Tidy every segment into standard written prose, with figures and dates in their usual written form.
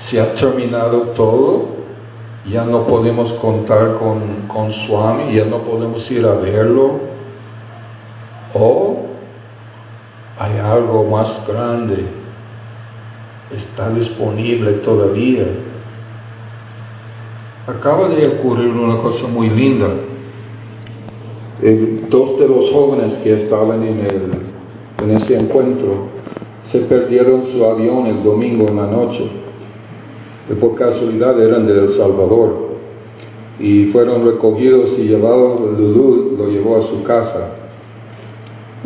se ha terminado todo, ya no podemos contar con Swami, ya no podemos ir a verlo, o hay algo más grande, está disponible todavía. Acaba de ocurrir una cosa muy linda. Dos de los jóvenes que estaban en ese encuentro se perdieron su avión el domingo en la noche. Por casualidad eran de El Salvador y fueron recogidos y llevados. Lulú lo llevó a su casa,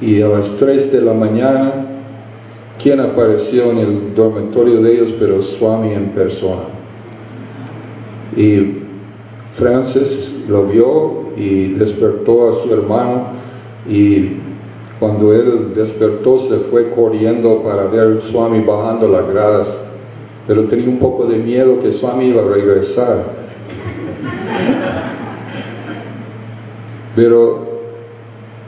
y a las 3 de la mañana, ¿quién apareció en el dormitorio de ellos? Pero Swami en persona. Y Francis lo vio y despertó a su hermano, y cuando él despertó se fue corriendo para ver a Swami bajando las gradas, pero tenía un poco de miedo que Swami iba a regresar. Pero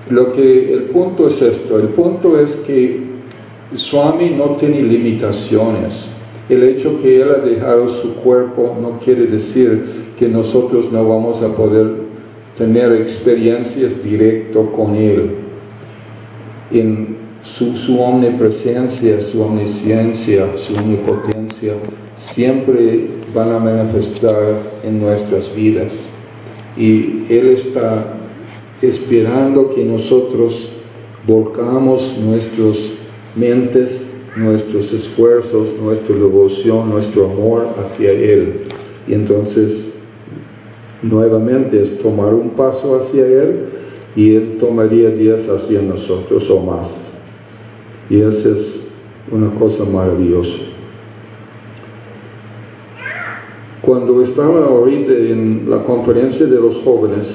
el punto es esto, el punto es que Swami no tiene limitaciones. El hecho que Él ha dejado su cuerpo no quiere decir que nosotros no vamos a poder tener experiencias directas con Él. En su omnipresencia, su omnisciencia, su omnipotencia, siempre van a manifestar en nuestras vidas. Y Él está esperando que nosotros volcamos nuestras mentes, nuestros esfuerzos, nuestra devoción, nuestro amor hacia Él. Y entonces, nuevamente es tomar un paso hacia Él, y Él tomaría 10 hacia nosotros o más. Y esa es una cosa maravillosa. Cuando estaba ahorita en la conferencia de los jóvenes,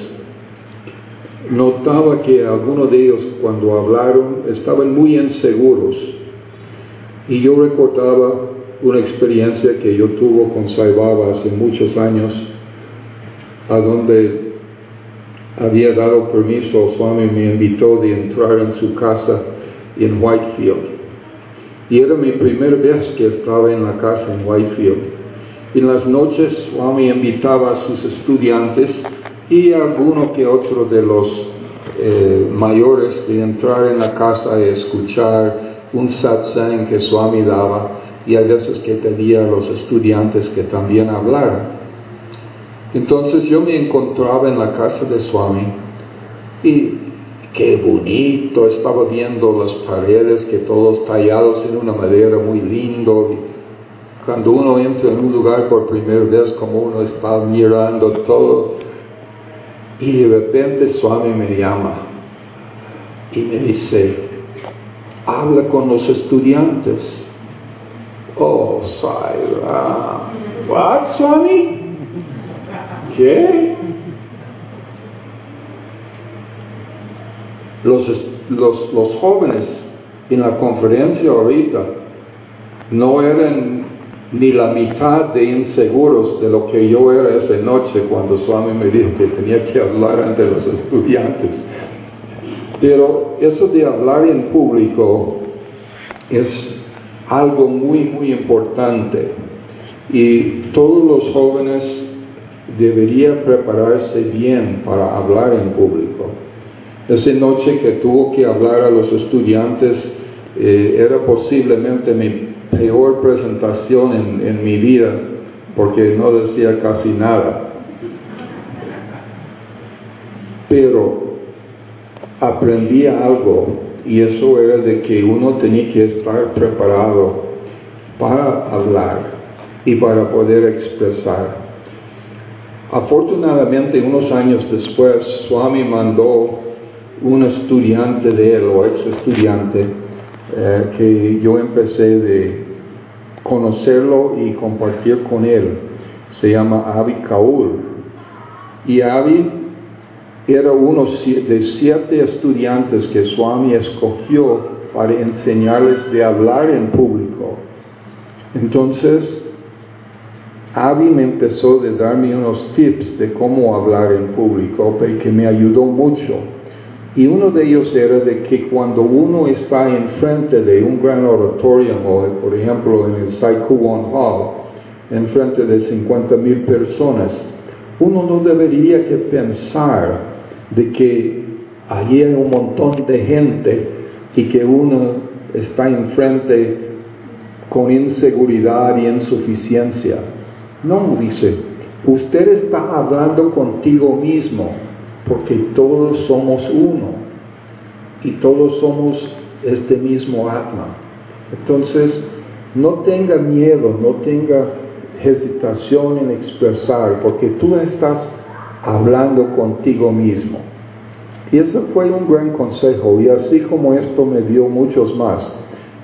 notaba que algunos de ellos, cuando hablaron, estaban muy inseguros. Y yo recordaba una experiencia que yo tuve con Sai Baba hace muchos años, a donde había dado permiso, Swami me invitó de entrar en su casa en Whitefield. Y era mi primera vez que estaba en la casa en Whitefield. En las noches Swami invitaba a sus estudiantes y a alguno que otro de los mayores de entrar en la casa y escuchar un satsang que Swami daba, y a veces que pedía a los estudiantes que también hablaran. Entonces yo me encontraba en la casa de Swami y qué bonito, estaba viendo las paredes, que todos tallados en una madera muy lindo. Cuando uno entra en un lugar por primera vez, como uno está mirando todo, y de repente Swami me llama y me dice, habla con los estudiantes. Oh, Sai Ram. What, Swami? ¿Qué? Los jóvenes en la conferencia ahorita no eran ni la mitad de inseguros de lo que yo era esa noche cuando Swami me dijo que tenía que hablar ante los estudiantes. Pero eso de hablar en público es algo muy, muy importante, y todos los jóvenes deberían prepararse bien para hablar en público. Esa noche que tuvo que hablar a los estudiantes era posiblemente mi peor presentación en mi vida, porque no decía casi nada. Pero aprendí algo, y eso era de que uno tenía que estar preparado para hablar y para poder expresar. Afortunadamente, unos años después, Swami mandó un estudiante de él, o ex estudiante, que yo empecé de conocerlo y compartir con él. Se llama Avi Kaur. Y Avi era uno de 7 estudiantes que Swami escogió para enseñarles de hablar en público. Entonces, Avi me empezó a darme unos tips de cómo hablar en público, que me ayudó mucho. Y uno de ellos era de que cuando uno está enfrente de un gran oratorio, o por ejemplo en el Sai Kuan Hall, en frente de 50,000 personas, uno no debería que pensar de que allí hay un montón de gente y que uno está enfrente con inseguridad y insuficiencia. No, dice, usted está hablando contigo mismo, porque todos somos uno y todos somos este mismo Atma. Entonces, no tenga miedo, no tenga hesitación en expresar, porque tú estás hablando contigo mismo. Y ese fue un gran consejo, y así como esto me dio muchos más.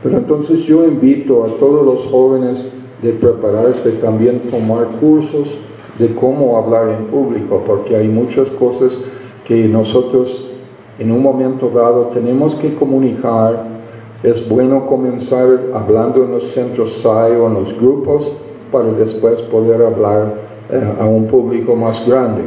Pero entonces yo invito a todos los jóvenes de prepararse también, tomar cursos de cómo hablar en público, porque hay muchas cosas que nosotros en un momento dado tenemos que comunicar. Es bueno comenzar hablando en los centros SAI o en los grupos para después poder hablar a un público más grande.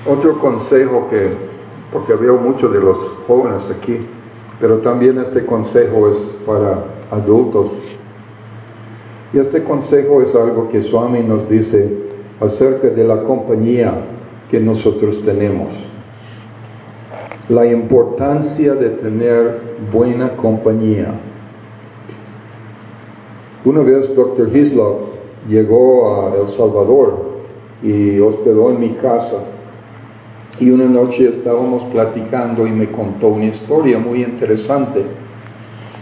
Otro consejo porque veo muchos de los jóvenes aquí, pero también este consejo es para adultos. Y este consejo es algo que Swami nos dice acerca de la compañía que nosotros tenemos. La importancia de tener buena compañía. Una vez Dr. Hislop llegó a El Salvador y hospedó en mi casa. Y una noche estábamos platicando y me contó una historia muy interesante.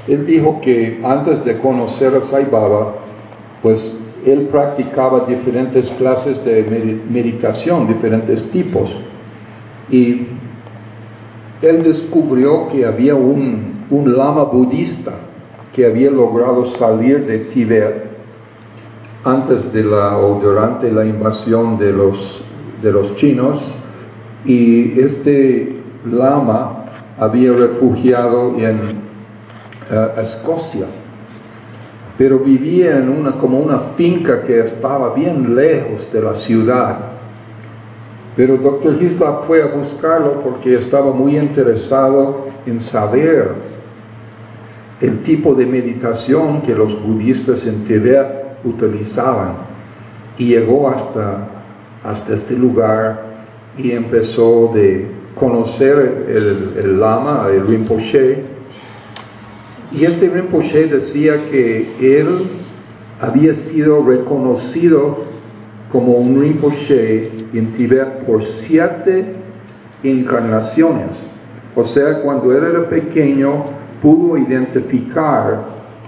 Él dijo que antes de conocer a Sai Baba, pues él practicaba diferentes clases de meditación, diferentes tipos. Y él descubrió que había un lama budista que había logrado salir de Tíbet antes o durante la invasión de los chinos. Y este lama había refugiado en Escocia, pero vivía en como una finca que estaba bien lejos de la ciudad. Pero Dr. Hislop fue a buscarlo porque estaba muy interesado en saber el tipo de meditación que los budistas en Tibet utilizaban. Y llegó hasta este lugar y empezó de conocer el lama, el Rinpoche. Y este Rinpoche decía que él había sido reconocido como un Rinpoche en Tibet por 7 encarnaciones. O sea, cuando él era pequeño, pudo identificar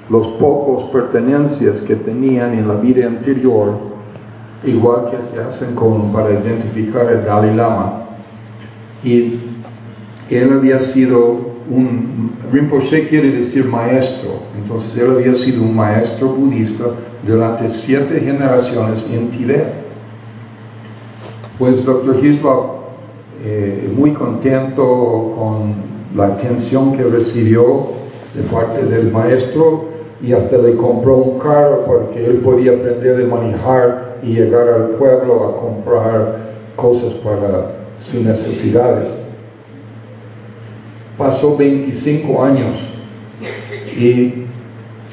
los pocos pertenencias que tenían en la vida anterior, igual que se hacen para identificar el Dalai Lama. Y él había sido Rinpoche quiere decir maestro, entonces él había sido un maestro budista durante 7 generaciones en Tibet. Pues Dr. Hislop, muy contento con la atención que recibió de parte del maestro, y hasta le compró un carro porque él podía aprender a manejar y llegar al pueblo a comprar cosas para sus necesidades. Pasó 25 años y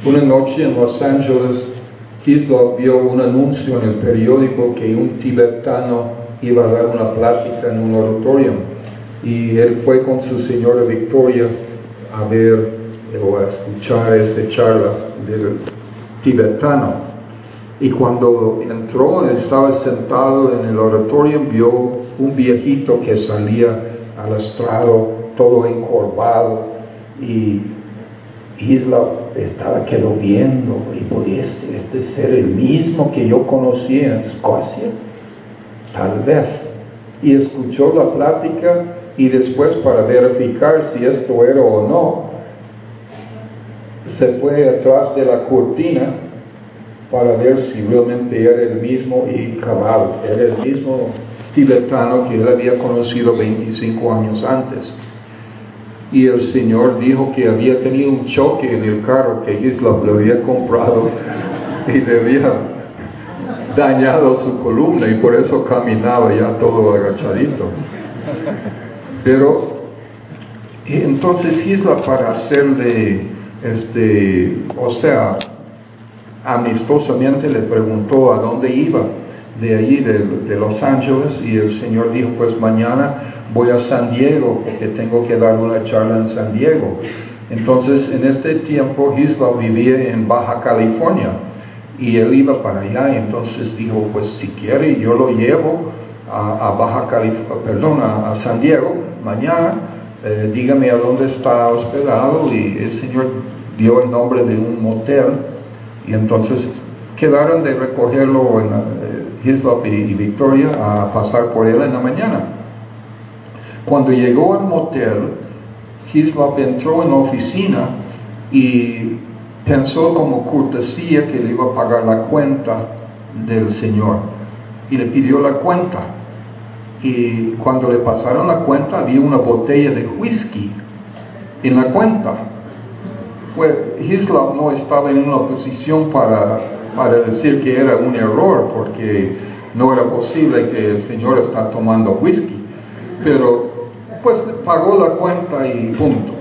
una noche en Los Ángeles, Hislop vio un anuncio en el periódico que un tibetano iba a dar una plática en un oratorio, y él fue con su señora Victoria a ver o a escuchar esta charla del tibetano. Y cuando entró, estaba sentado en el oratorio, vio un viejito que salía al estrado todo encorvado, y Hislop quedó viendo, y podía ser el mismo que yo conocí en Escocia, tal vez. Y escuchó la plática, y después, para verificar si esto era o no, se fue atrás de la cortina para ver si realmente era el mismo, y cabal, era el mismo tibetano que él había conocido 25 años antes. Y el señor dijo que había tenido un choque en el carro que Hislop le había comprado y dañado su columna y por eso caminaba ya todo agachadito. Pero entonces Isla, para hacerle amistosamente le preguntó a dónde iba de allí de Los Ángeles, y el Señor dijo, pues mañana voy a San Diego porque tengo que dar una charla en San Diego. Entonces en este tiempo Isla vivía en Baja California y él iba para allá, y entonces dijo, pues si quiere yo lo llevo a San Diego mañana, dígame a dónde está hospedado, y el Señor dio el nombre de un motel, y entonces quedaron de recogerlo en Hislop y Victoria a pasar por él en la mañana. Cuando llegó al motel, Hislop entró en la oficina y pensó como cortesía que le iba a pagar la cuenta del Señor, y le pidió la cuenta, y cuando le pasaron la cuenta había una botella de whisky en la cuenta. Pues Hislop no estaba en una posición para decir que era un error, porque no era posible que el Señor está tomando whisky, pero pues pagó la cuenta y punto.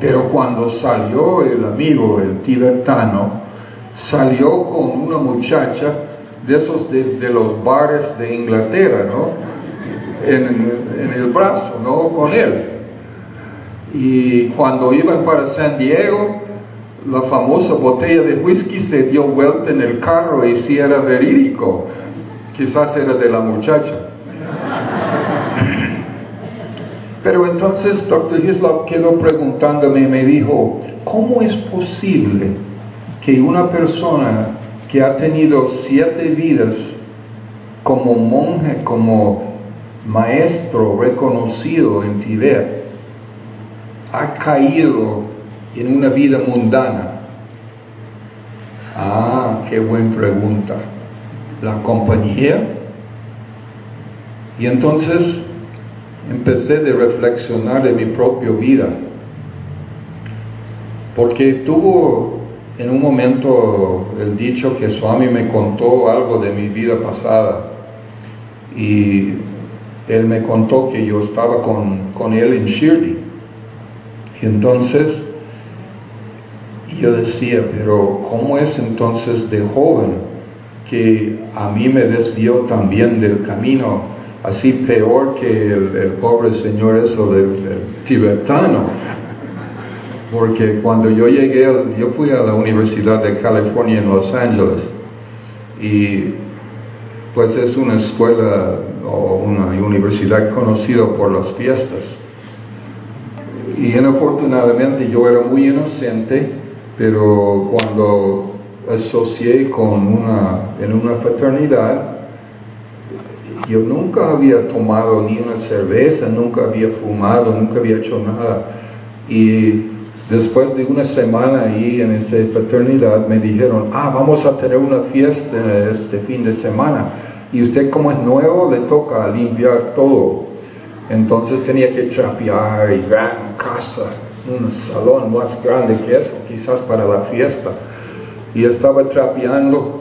Pero cuando salió el amigo, el tibetano, salió con una muchacha de esos de los bares de Inglaterra, ¿no? En el brazo, ¿no? Con él. Y cuando iban para San Diego, la famosa botella de whisky se dio vuelta en el carro, y si era verídico, quizás era de la muchacha. Pero entonces Dr. Hislop quedó preguntándome y me dijo, ¿cómo es posible que una persona que ha tenido 7 vidas como monje, como maestro reconocido en Tibet, ha caído en una vida mundana? Qué buena pregunta. La compañía. Y entonces empecé a reflexionar de mi propia vida, porque tuvo en un momento el dicho que Swami me contó algo de mi vida pasada, y él me contó que yo estaba con él en Shirdi. Y entonces yo decía, pero ¿cómo es entonces de joven que a mí me desvió también del camino, así peor que el pobre señor eso del tibetano? Porque cuando yo llegué, yo fui a la Universidad de California en Los Ángeles, y pues es una escuela o una universidad conocida por las fiestas. Y inafortunadamente yo era muy inocente, pero cuando asocié en una fraternidad, yo nunca había tomado ni una cerveza, nunca había fumado, nunca había hecho nada. Y después de una semana ahí en esa fraternidad me dijeron, vamos a tener una fiesta este fin de semana, y usted, como es nuevo, le toca limpiar todo. Entonces tenía que trapear y gran casa, un salón más grande que eso, quizás para la fiesta. Y estaba trapeando,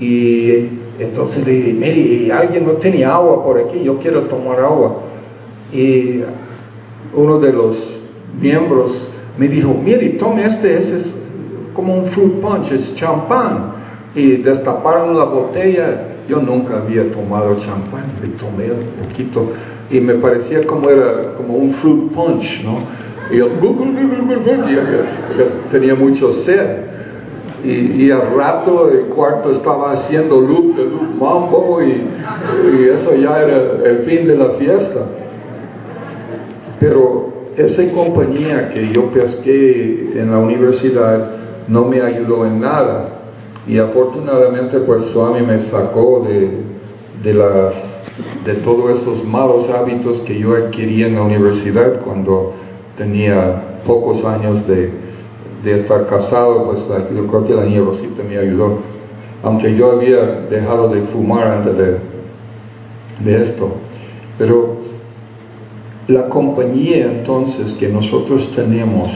y entonces le dije, mire, alguien no tiene agua por aquí, yo quiero tomar agua. Y uno de los miembros me dijo, mire, tome ese es como un fruit punch, es champán. Y destaparon la botella. Yo nunca había tomado champán, y tomé un poquito, y me parecía como un fruit punch, ¿no? Y yo tenía mucho sed. Y al rato el cuarto estaba haciendo loop mambo, y eso ya era el fin de la fiesta. Pero esa compañía que yo pesqué en la universidad no me ayudó en nada, y afortunadamente pues Swami me sacó de todos esos malos hábitos que yo adquirí en la universidad cuando tenía pocos años de estar casado. Pues yo creo que la niña Rosita me ayudó, aunque yo había dejado de fumar antes de esto. Pero la compañía entonces que nosotros tenemos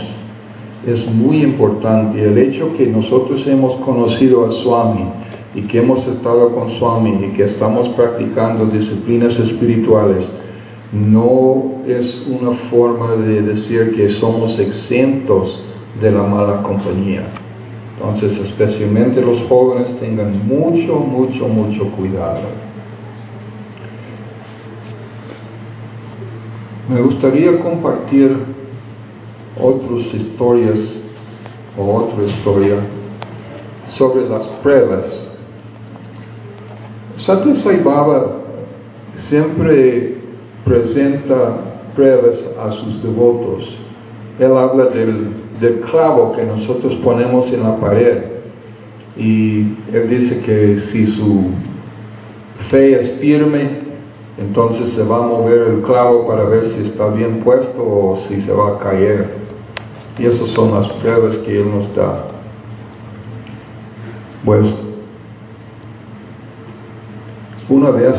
es muy importante. El hecho que nosotros hemos conocido a Swami y que hemos estado con Swami y que estamos practicando disciplinas espirituales, no es una forma de decir que somos exentos de la mala compañía. Entonces, especialmente los jóvenes, tengan mucho, mucho, mucho cuidado. Me gustaría compartir otra historia sobre las pruebas. Satya Sai Baba siempre presenta pruebas a sus devotos. Él habla del clavo que nosotros ponemos en la pared, y él dice que si su fe es firme, entonces se va a mover el clavo para ver si está bien puesto o si se va a caer. Y esas son las pruebas que él nos da. Pues una vez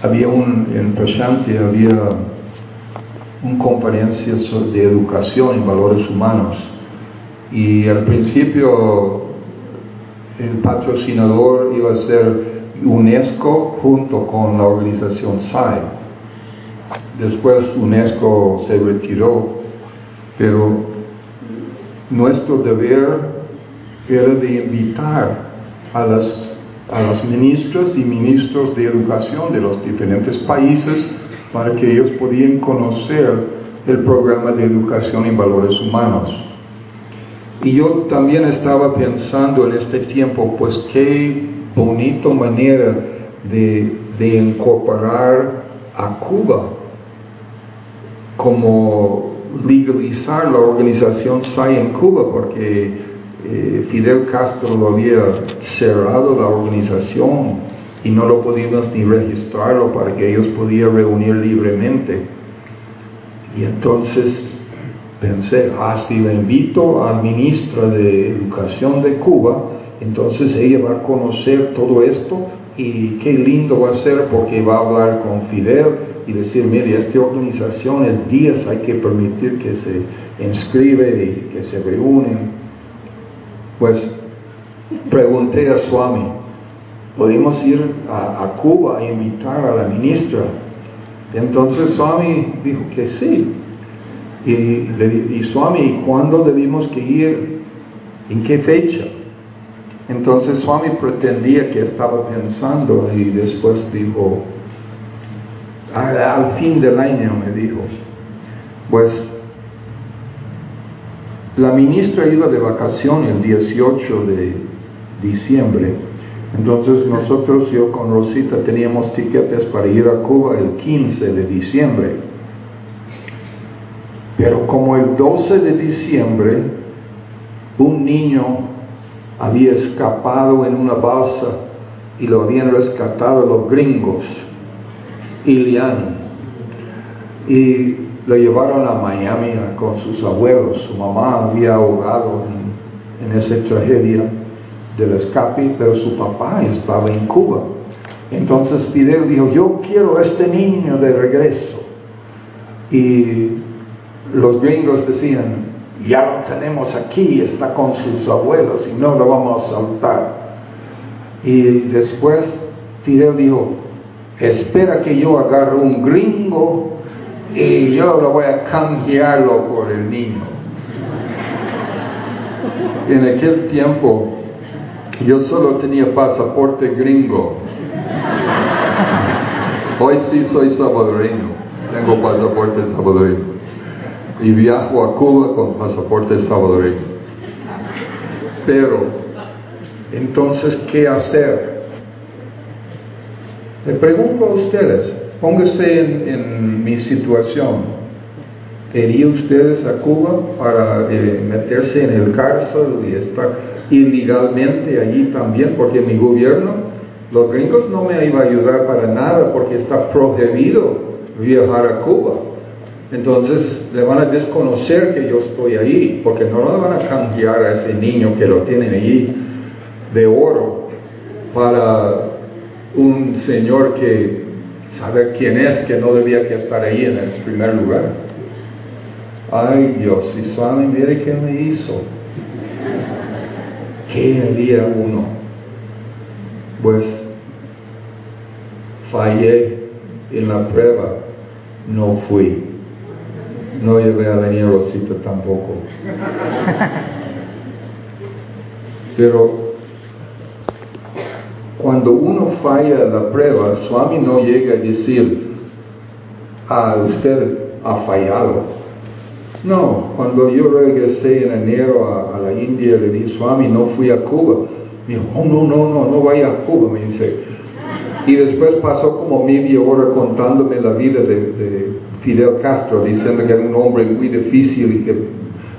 en Prashanti había una conferencia de educación y valores humanos, y al principio el patrocinador iba a ser UNESCO junto con la organización SAI. Después UNESCO se retiró, pero nuestro deber era de invitar a las ministras y ministros de educación de los diferentes países para que ellos pudieran conocer el programa de educación en valores humanos. Y yo también estaba pensando en este tiempo, pues qué bonita manera de incorporar a Cuba, como legalizar la organización SAI en Cuba, porque Fidel Castro lo había cerrado la organización y no lo podíamos ni registrarlo para que ellos pudieran reunir libremente. Y entonces pensé, si le invito a la ministra de Educación de Cuba, entonces ella va a conocer todo esto, y qué lindo va a ser, porque va a hablar con Fidel y decir, mire, esta organización es 10, hay que permitir que se inscribe y que se reúnen. Pues pregunté a Swami, ¿podemos ir a Cuba a invitar a la ministra? Entonces Swami dijo que sí. Y Swami, ¿cuándo debimos que ir? ¿En qué fecha? Entonces Swami pretendía que estaba pensando, y después dijo, al fin del año, me dijo. Pues la ministra iba de vacaciones el 18 de diciembre. Entonces nosotros, yo con Rosita, teníamos tiquetes para ir a Cuba el 15 de diciembre. Pero como el 12 de diciembre un niño había escapado en una balsa y lo habían rescatado los gringos, Ilian, y lo llevaron a Miami con sus abuelos. Su mamá había ahogado en esa tragedia del escape, pero su papá estaba en Cuba. Entonces Fidel dijo, yo quiero a este niño de regreso. Y los gringos decían, ya lo tenemos aquí, está con sus abuelos y no lo vamos a soltar. Y después Fidel dijo, espera que yo agarre un gringo y yo lo voy a canjearlo por el niño. En aquel tiempo yo solo tenía pasaporte gringo. Hoy sí soy salvadoreño, tengo pasaporte salvadoreño y viajo a Cuba con pasaporte salvadoreño. Pero entonces, ¿qué hacer? Le pregunto a ustedes, pónganse en mi situación. ¿Irían ustedes a Cuba para meterse en el cárcel y estar ilegalmente allí también? Porque mi gobierno, los gringos, no me iba a ayudar para nada, porque está prohibido viajar a Cuba. Entonces le van a desconocer que yo estoy ahí, porque no le van a canjear a ese niño que lo tienen allí de oro para un señor que sabe quién es, que no debía que estar ahí en el primer lugar. Ay Dios, si saben, mire qué me hizo. ¿qué haría uno? Pues fallé en la prueba, no fui. No llevé a la niña Rosita tampoco. Pero cuando uno falla la prueba, Swami no llega a decir, usted ha fallado. No, cuando yo regresé en enero a la India, le dije, Swami, no fui a Cuba. Me dijo, no vaya a Cuba, me dice. Y después pasó como media hora contándome la vida de Fidel Castro, diciendo que era un hombre muy difícil y que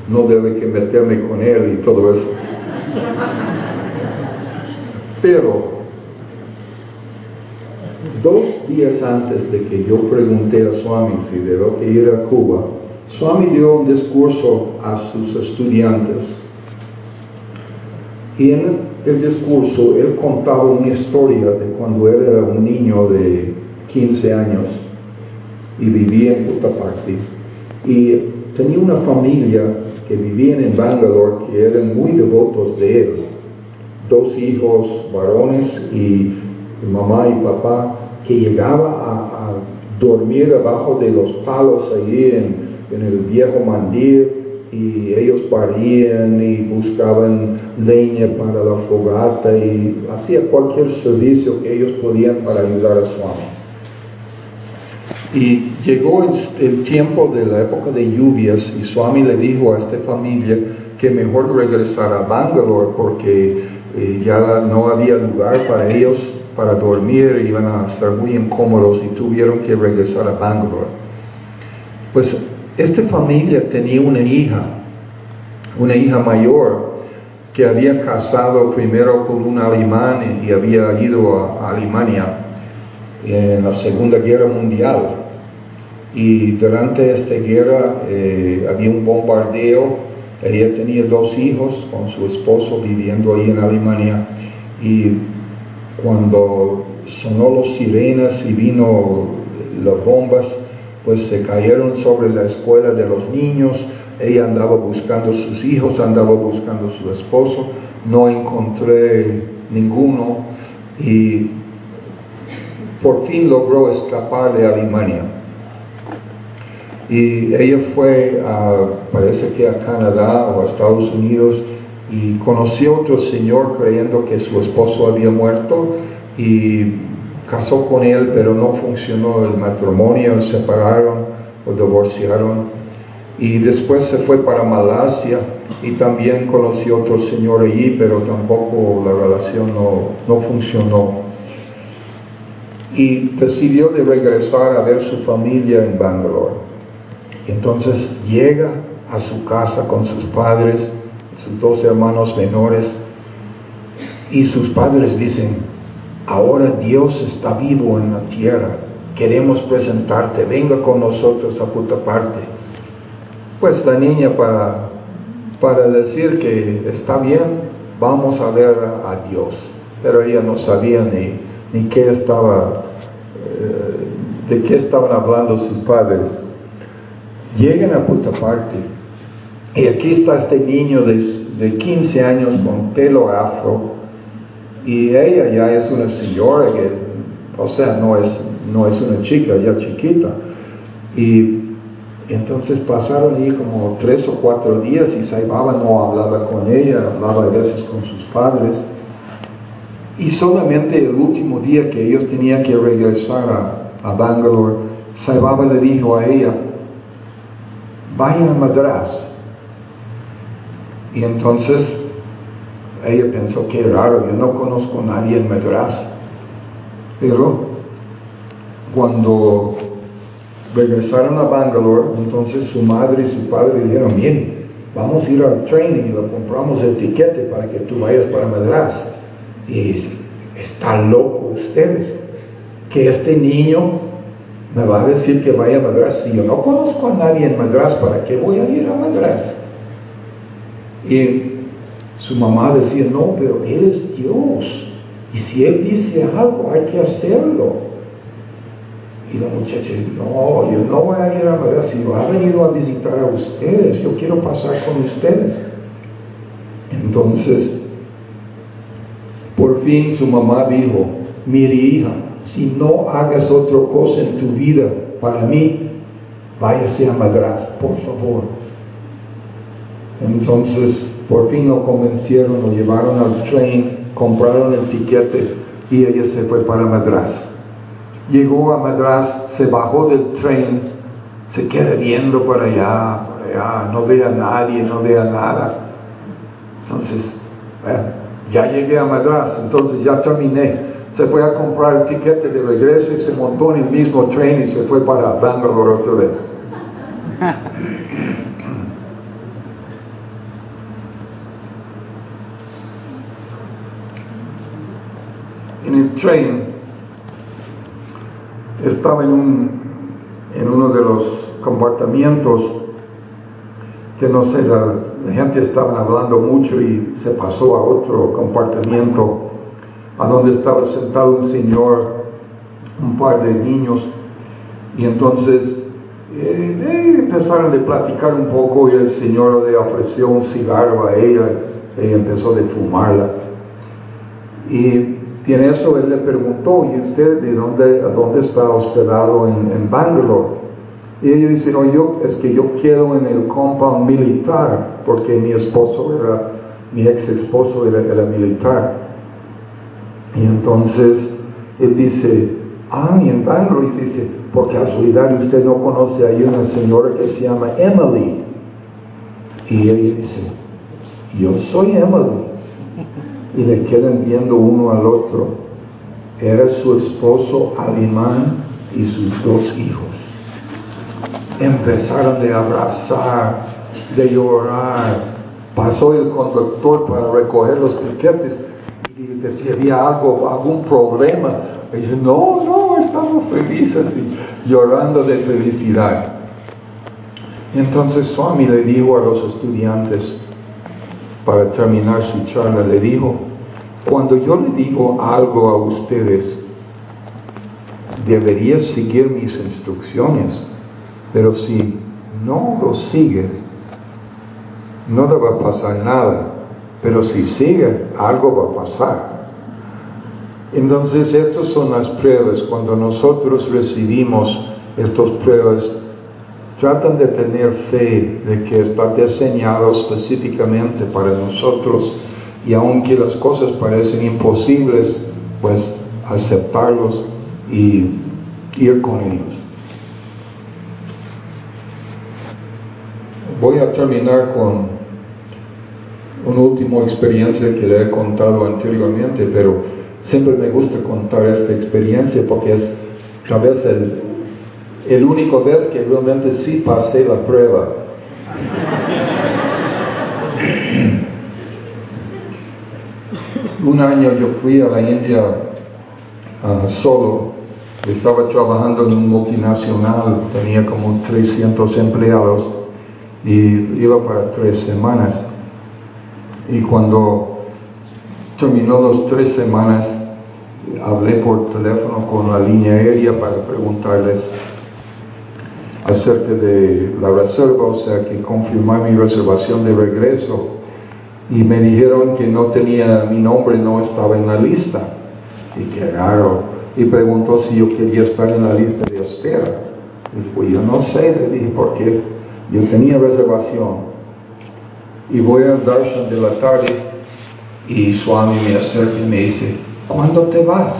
no debe que meterme con él y todo eso. Pero 2 días antes de que yo pregunté a Swami si debo ir a Cuba, Swami dio un discurso a sus estudiantes. Y en el discurso él contaba una historia de cuando él era un niño de 15 años y vivía en Puttaparthi. Y tenía una familia que vivían en Bangalore que eran muy devotos de él. 2 hijos varones y mamá y papá, que llegaba a dormir abajo de los palos allí en el viejo mandir, y ellos parían y buscaban leña para la fogata y hacía cualquier servicio que ellos podían para ayudar a Swami. Y llegó el tiempo de la época de lluvias y Swami le dijo a esta familia que mejor regresar a Bangalore porque ya no había lugar para ellos para dormir, iban a estar muy incómodos y tuvieron que regresar a Bangalore. Pues esta familia tenía una hija mayor que había casado primero con un alemán y había ido a Alemania en la Segunda Guerra Mundial. Y durante esta guerra había un bombardeo. Ella tenía 2 hijos con su esposo viviendo ahí en Alemania, y cuando sonó los sirenas y vino las bombas, pues se cayeron sobre la escuela de los niños. Ella andaba buscando sus hijos, andaba buscando su esposo, no encontré ninguno y por fin logró escapar de Alemania. Y ella fue, parece que a Canadá o a Estados Unidos, y conoció a otro señor creyendo que su esposo había muerto y casó con él, pero no funcionó el matrimonio, se separaron o divorciaron. Y después se fue para Malasia y también conoció a otro señor allí, pero tampoco la relación no funcionó. Y decidió de regresar a ver su familia en Bangalore. Entonces llega a su casa con sus padres, sus 2 hermanos menores, y sus padres dicen, ahora Dios está vivo en la tierra, queremos presentarte, venga con nosotros a Puttaparthi. Pues la niña para decir que está bien, vamos a ver a Dios, pero ella no sabía ni qué estaba, de qué estaban hablando sus padres. Llegan a Puttaparthi y aquí está este niño de 15 años con pelo afro, y ella ya es una señora que, o sea, no es una chica ya chiquita. Y entonces pasaron ahí como 3 o 4 días y Sai Baba no hablaba con ella, hablaba a veces con sus padres. Y solamente el último día que ellos tenían que regresar a Bangalore, Sai Baba le dijo a ella, vaya a Madras. Y entonces ella pensó, qué raro, yo no conozco a nadie en Madras. Pero cuando regresaron a Bangalore, entonces su madre y su padre dijeron, bien, vamos a ir al training y le compramos el tiquete para que tú vayas para Madras. Y están locos ustedes, que este niño me va a decir que vaya a Madras. Si yo no conozco a nadie en Madras, ¿para qué voy a ir a Madras? Y su mamá decía, no, pero Él es Dios, y si Él dice algo, hay que hacerlo. Y la muchacha dice, no, yo no voy a ir a Madras, si yo ha venido a visitar a ustedes, yo quiero pasar con ustedes. Entonces Por fin su mamá dijo: mire, hija, si no hagas otra cosa en tu vida para mí, váyase a Madras, por favor. Entonces, por fin lo convencieron, lo llevaron al tren, compraron el tiquete y ella se fue para Madras. Llegó a Madras, se bajó del tren, se queda viendo por allá, no ve a nadie, no ve a nada. Entonces, ya llegué a Madras, entonces ya terminé. Se fue a comprar el tiquete de regreso y se montó en el mismo tren y se fue para Bangalore otra vez. En el tren estaba en uno de los compartimientos que no sé, la gente estaba hablando mucho y se pasó a otro compartimiento a donde estaba sentado un señor, un par de niños, y entonces empezaron a platicar un poco y el señor le ofreció un cigarro a ella empezó a fumarla. Y en eso él le preguntó: ¿y usted a dónde está hospedado en Bangalore? Y ella dice: no, es que yo quedo en el compound militar, porque mi ex esposo era militar. Y entonces él dice: y en Bangalore, y dice: por casualidad usted no conoce ahí una señora que se llama Emily. Y ella dice: yo soy Emily. Y le quedan viendo uno al otro. Era su esposo alemán y sus dos hijos. Empezaron de abrazar, de llorar. Pasó el conductor para recoger los tiquetes y que si había algún problema. Y dice: no, estamos felices, y llorando de felicidad. Entonces Swami le dijo a los estudiantes, para terminar su charla, le dijo: cuando yo le digo algo a ustedes, deberías seguir mis instrucciones, pero si no lo sigues, no te va a pasar nada, pero si sigues, algo va a pasar. Entonces, estas son las pruebas. Cuando nosotros recibimos estas pruebas, tratan de tener fe de que está diseñado específicamente para nosotros, y aunque las cosas parecen imposibles, pues aceptarlos y ir con ellos. Voy a terminar con una última experiencia que le he contado anteriormente, pero siempre me gusta contar esta experiencia porque es tal vez el único vez que realmente sí pasé la prueba. Un año yo fui a la India solo. Estaba trabajando en un multinacional, tenía como 300 empleados y iba para 3 semanas. Y cuando terminó las 3 semanas, hablé por teléfono con la línea aérea para preguntarles acerca de la reserva, o sea, que confirmar mi reservación de regreso. Y me dijeron que mi nombre no estaba en la lista. Y qué raro. Y preguntó si yo quería estar en la lista de espera. Y pues yo no sé, le dije, porque yo tenía reservación. Y voy al darshan de la tarde y Swami me acerca y me dice: ¿cuándo te vas?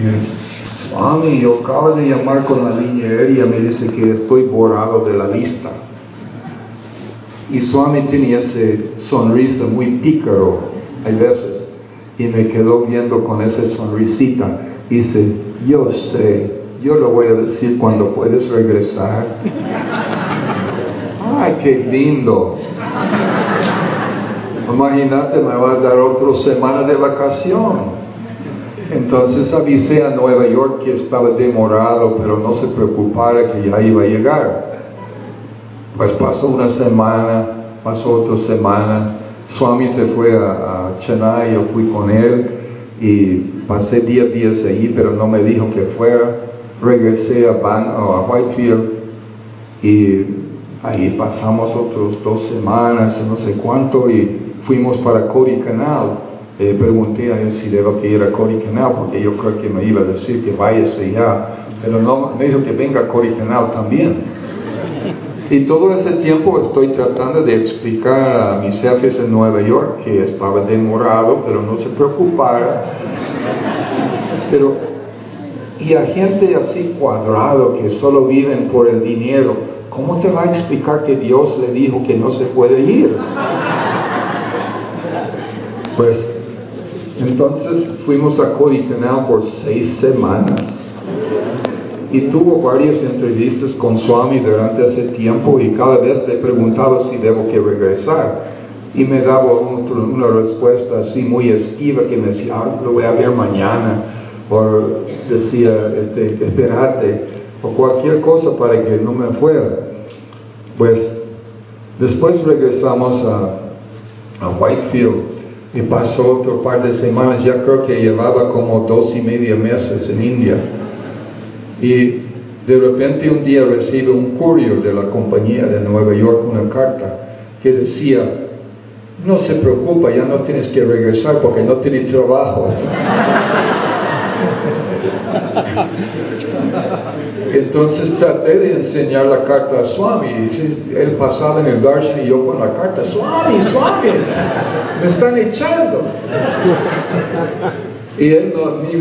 Y yo: Swami, yo acabo de llamar con la línea aérea, me dice que estoy borrado de la lista. Y Swami tenía esa sonrisa muy pícaro, hay veces, y me quedó viendo con esa sonrisita. Y dice: yo sé, yo lo voy a decir cuando puedes regresar. ¡Ay, qué lindo! Imagínate, me va a dar otra semana de vacación. Entonces avisé a Nueva York que estaba demorado, pero no se preocupara, que ya iba a llegar. Pues pasó una semana, pasó otra semana. Swami se fue a Chennai, yo fui con él y pasé 10 días allí, pero no me dijo que fuera. Regresé a Whitefield y ahí pasamos otras 2 semanas, no sé cuánto, y fuimos para Kodaikanal. Pregunté a él si debo que ir a Coricanal, porque yo creo que me iba a decir que váyase ya, pero no, me dijo que venga a Coricanal también. Y todo ese tiempo estoy tratando de explicar a mis jefes en Nueva York que estaba demorado, pero no se preocupara. Y a gente así cuadrado que solo viven por el dinero, ¿cómo te va a explicar que Dios le dijo que no se puede ir? Pues, entonces fuimos a Coricanal por 6 semanas y tuvo varias entrevistas con Swami durante ese tiempo y cada vez le preguntaba si debo que regresar y me daba una respuesta así muy esquiva que me decía, lo voy a ver mañana, o decía, espérate, o cualquier cosa para que no me fuera. Pues después regresamos a Whitefield y pasó otro par de semanas, ya creo que llevaba como 2.5 meses en India. Y de repente un día recibe un courier de la compañía de Nueva York una carta que decía, no se preocupa, ya no tienes que regresar porque no tienes trabajo. Entonces traté de enseñar la carta a Swami. Él pasaba en el darshan y yo con la carta, Swami, me están echando. Y él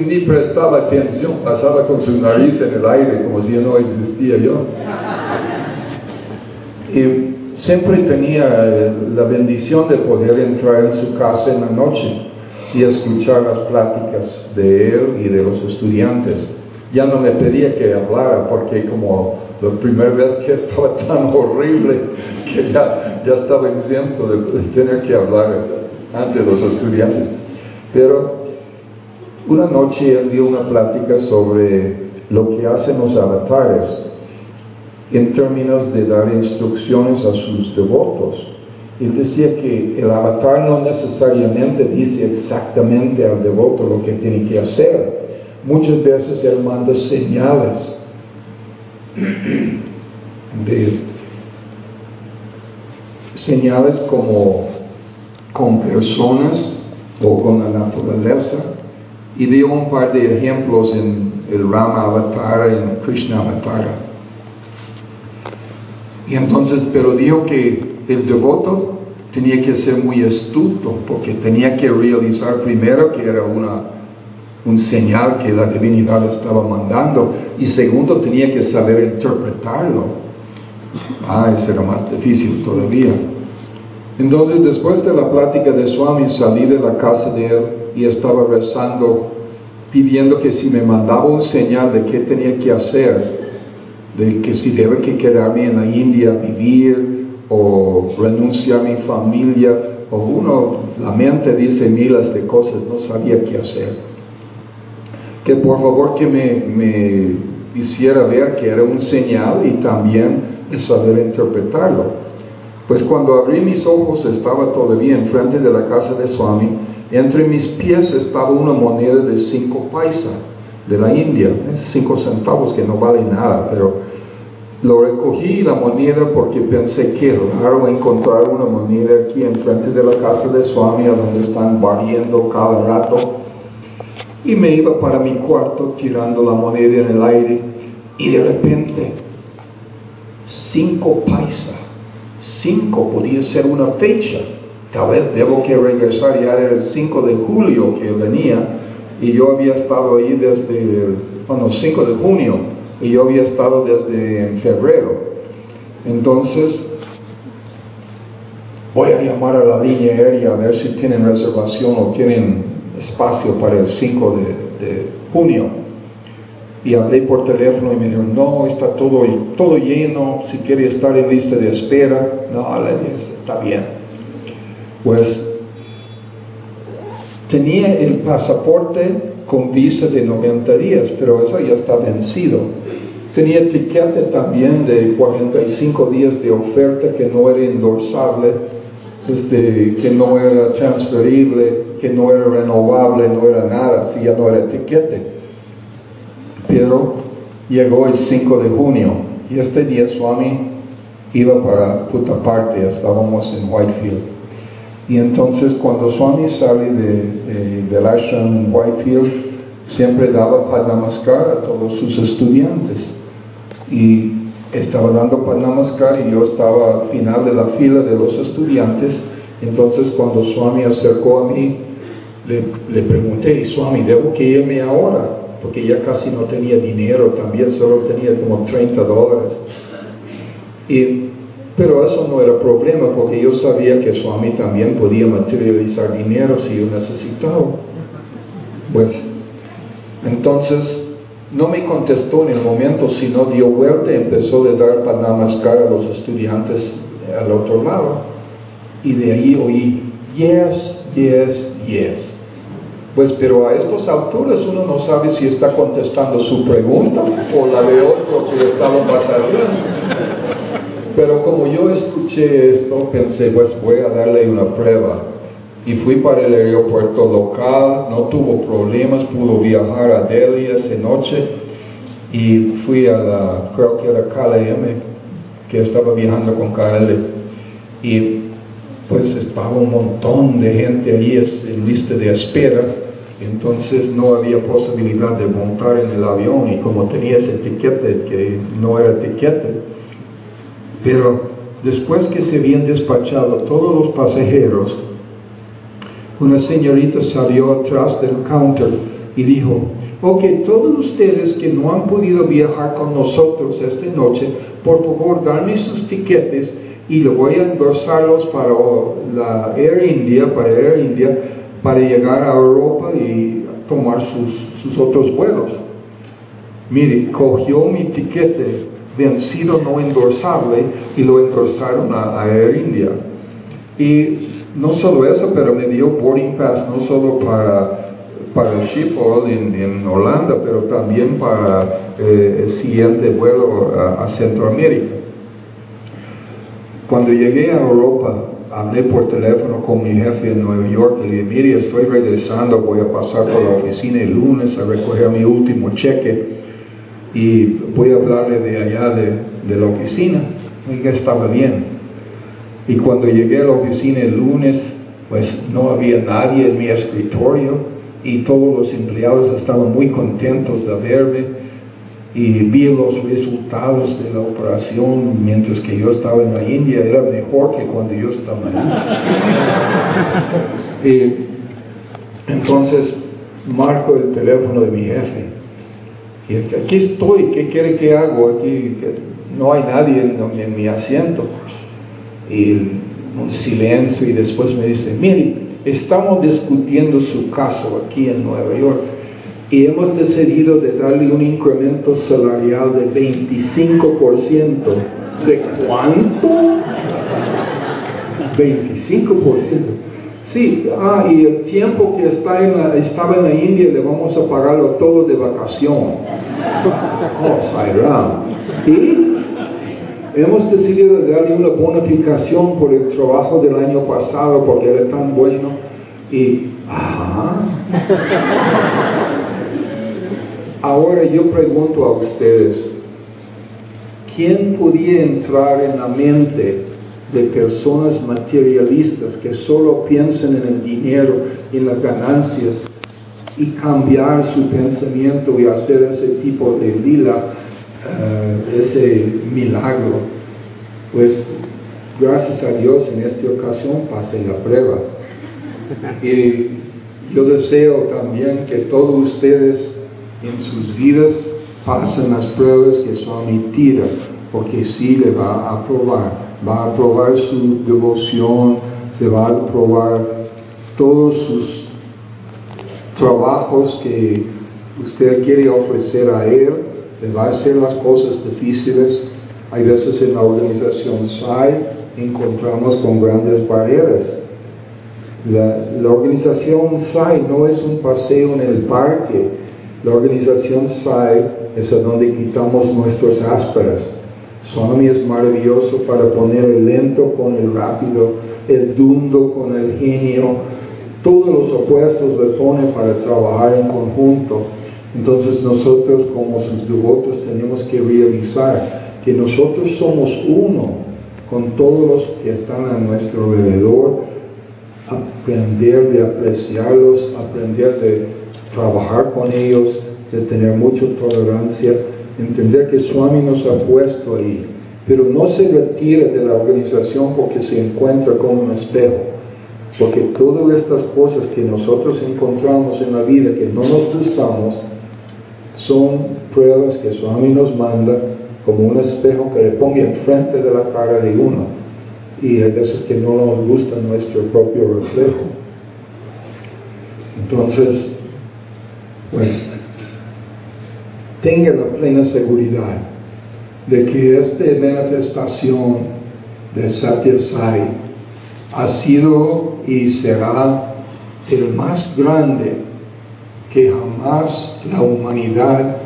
ni prestaba atención, pasaba con su nariz en el aire como si no existía yo. Y siempre tenía la bendición de poder entrar en su casa en la noche y escuchar las pláticas de él y de los estudiantes. Ya no me pedía que hablara porque como la primera vez que estaba tan horrible que ya estaba exento de tener que hablar ante los estudiantes. Pero una noche él dio una plática sobre lo que hacen los avatares en términos de dar instrucciones a sus devotos. Él decía que el avatar no necesariamente dice exactamente al devoto lo que tiene que hacer. Muchas veces él manda señales como con personas o con la naturaleza, y dio un par de ejemplos en el Rama Avatar y en el Krishna Avatar. Y entonces, pero dijo que el devoto tenía que ser muy astuto, porque tenía que realizar primero que era un señal que la divinidad estaba mandando, y segundo tenía que saber interpretarlo. Eso era más difícil todavía. Entonces, después de la plática de Swami, salí de la casa de él y estaba rezando, pidiendo que si me mandaba un señal de qué tenía que hacer, de que si debe que quedarme en la India a vivir, o renunciar a mi familia, o la mente dice miles de cosas, no sabía qué hacer. Que por favor que me hiciera ver que era un señal y también de saber interpretarlo. Pues cuando abrí mis ojos estaba todavía enfrente de la casa de Swami. Entre mis pies estaba una moneda de 5 paisa de la India, 5 centavos que no vale nada, pero lo recogí la moneda porque pensé que raro encontrar una moneda aquí enfrente de la casa de Swami, a donde están barriendo cada rato. Y me iba para mi cuarto tirando la moneda en el aire y de repente 5 paisa. 5 podía ser una fecha. Tal vez debo que regresar, ya era el 5 de julio que venía y yo había estado ahí desde, 5 de junio y yo había estado desde febrero. Entonces voy a llamar a la línea aérea a ver si tienen reservación o tienen espacio para el 5 de junio. Y hablé por teléfono y me dijeron, no, está todo lleno, si quiere estar en lista de espera. No, le dije, está bien. Pues tenía el pasaporte con visa de 90 días, pero eso ya está vencido. Tenía etiqueta también de 45 días de oferta que no era endorsable, que no era transferible, que no era renovable, no era nada, si ya no era etiquete. Pero llegó el 5 de junio y este día Swami iba para Puttaparthi, estábamos en Whitefield. Y entonces cuando Swami sale del ashram en Whitefield, siempre daba Padnamaskar a todos sus estudiantes. Y estaba dando Padnamaskar y yo estaba al final de la fila de los estudiantes. Entonces cuando Swami acercó a mí, le pregunté: Swami, ¿debo que irme ahora? Porque ya casi no tenía dinero, también solo tenía como $30. Pero eso no era problema, porque yo sabía que Swami también podía materializar dinero si yo necesitaba. Pues, entonces, no me contestó en el momento, sino dio vuelta y empezó a dar Padnamaskar a los estudiantes al otro lado. Y de ahí oí: yes, yes, yes. Pues, pero a estas alturas uno no sabe si está contestando su pregunta o la de otro que estaba más arriba. Pero como yo escuché esto, pensé, pues voy a darle una prueba. Y fui para el aeropuerto local, no tuvo problemas, pudo viajar a Delhi esa noche. Y fui a creo que era KLM, que estaba viajando con KL. Y pues estaba un montón de gente ahí en lista de espera. Entonces no había posibilidad de montar en el avión, y como tenía ese tiquete que no era tiquete. Pero después que se habían despachado todos los pasajeros, una señorita salió atrás del counter y dijo: ok, todos ustedes que no han podido viajar con nosotros esta noche, por favor, darme sus tiquetes y le voy a endosarlos para la Air India, para llegar a Europa y tomar sus otros vuelos. Mire, cogió mi tiquete vencido, no endorsable, y lo endorsaron a Air India. Y no solo eso, pero me dio boarding pass no solo para el Schiphol en Holanda, pero también para el siguiente vuelo a Centroamérica. Cuando llegué a Europa, hablé por teléfono con mi jefe en Nueva York y le dije: mire, estoy regresando, voy a pasar por la oficina el lunes a recoger mi último cheque y voy a hablarle de allá de la oficina. Y que estaba bien. Y cuando llegué a la oficina el lunes, pues no había nadie en mi escritorio y todos los empleados estaban muy contentos de verme, y vi los resultados de la operación mientras que yo estaba en la India. Era mejor que cuando yo estaba ahí. Y entonces marco el teléfono de mi jefe y aquí estoy, ¿qué quiere que hago? Aquí no hay nadie en mi asiento. Y un silencio, y después me dice: mire, estamos discutiendo su caso aquí en Nueva York y hemos decidido de darle un incremento salarial de 25%. ¿De cuánto? 25%. Sí, y el tiempo que estaba en la India le vamos a pagarlo todo de vacación. Oh, Sairam. Y hemos decidido darle una bonificación por el trabajo del año pasado porque era tan bueno. Y, ahora yo pregunto a ustedes: ¿quién podía entrar en la mente de personas materialistas que solo piensan en el dinero y en las ganancias, y cambiar su pensamiento y hacer ese tipo de lila, ese milagro? Pues gracias a Dios en esta ocasión pasé la prueba. Y yo deseo también que todos ustedes en sus vidas pasen las pruebas que Swami tira, porque sí le va a aprobar. Va a aprobar su devoción, se va a aprobar todos sus trabajos que usted quiere ofrecer a él, le va a hacer las cosas difíciles. Hay veces en la organización SAI encontramos con grandes barreras. La organización SAI no es un paseo en el parque. La organización SAI es a donde quitamos nuestras ásperas. Swami es maravilloso para poner el lento con el rápido, el dundo con el genio. Todos los opuestos le pone para trabajar en conjunto. Entonces nosotros como sus devotos tenemos que realizar que nosotros somos uno con todos los que están a nuestro alrededor, aprender de apreciarlos, aprender de trabajar con ellos, de tener mucha tolerancia, entender que Swami nos ha puesto ahí, pero no se retira de la organización porque se encuentra con un espejo, porque todas estas cosas que nosotros encontramos en la vida que no nos gustamos son pruebas que Swami nos manda como un espejo que le ponga enfrente de la cara de uno, y hay veces que no nos gusta nuestro propio reflejo. Entonces, pues, tenga la plena seguridad de que esta manifestación de Satya Sai ha sido y será el más grande que jamás la humanidad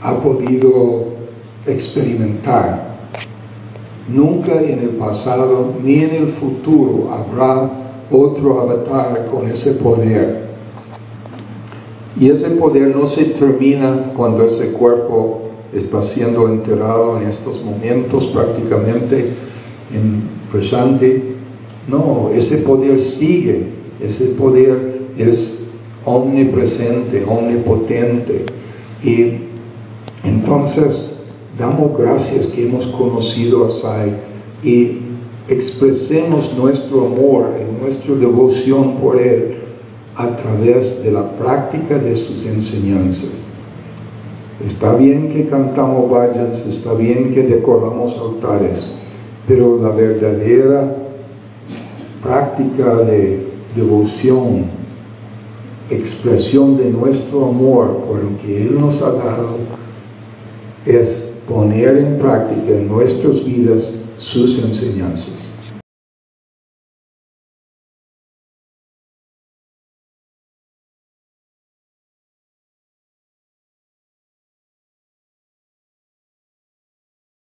ha podido experimentar. Nunca en el pasado ni en el futuro habrá otro avatar con ese poder. Y ese poder no se termina cuando ese cuerpo está siendo enterrado en estos momentos prácticamente en Prasanthi. No, ese poder sigue, ese poder es omnipresente, omnipotente. Y entonces damos gracias que hemos conocido a Sai y expresemos nuestro amor y nuestra devoción por él a través de la práctica de sus enseñanzas. Está bien que cantamos bhajans, está bien que decoramos altares, pero la verdadera práctica de devoción, expresión de nuestro amor por lo que Él nos ha dado, es poner en práctica en nuestras vidas sus enseñanzas.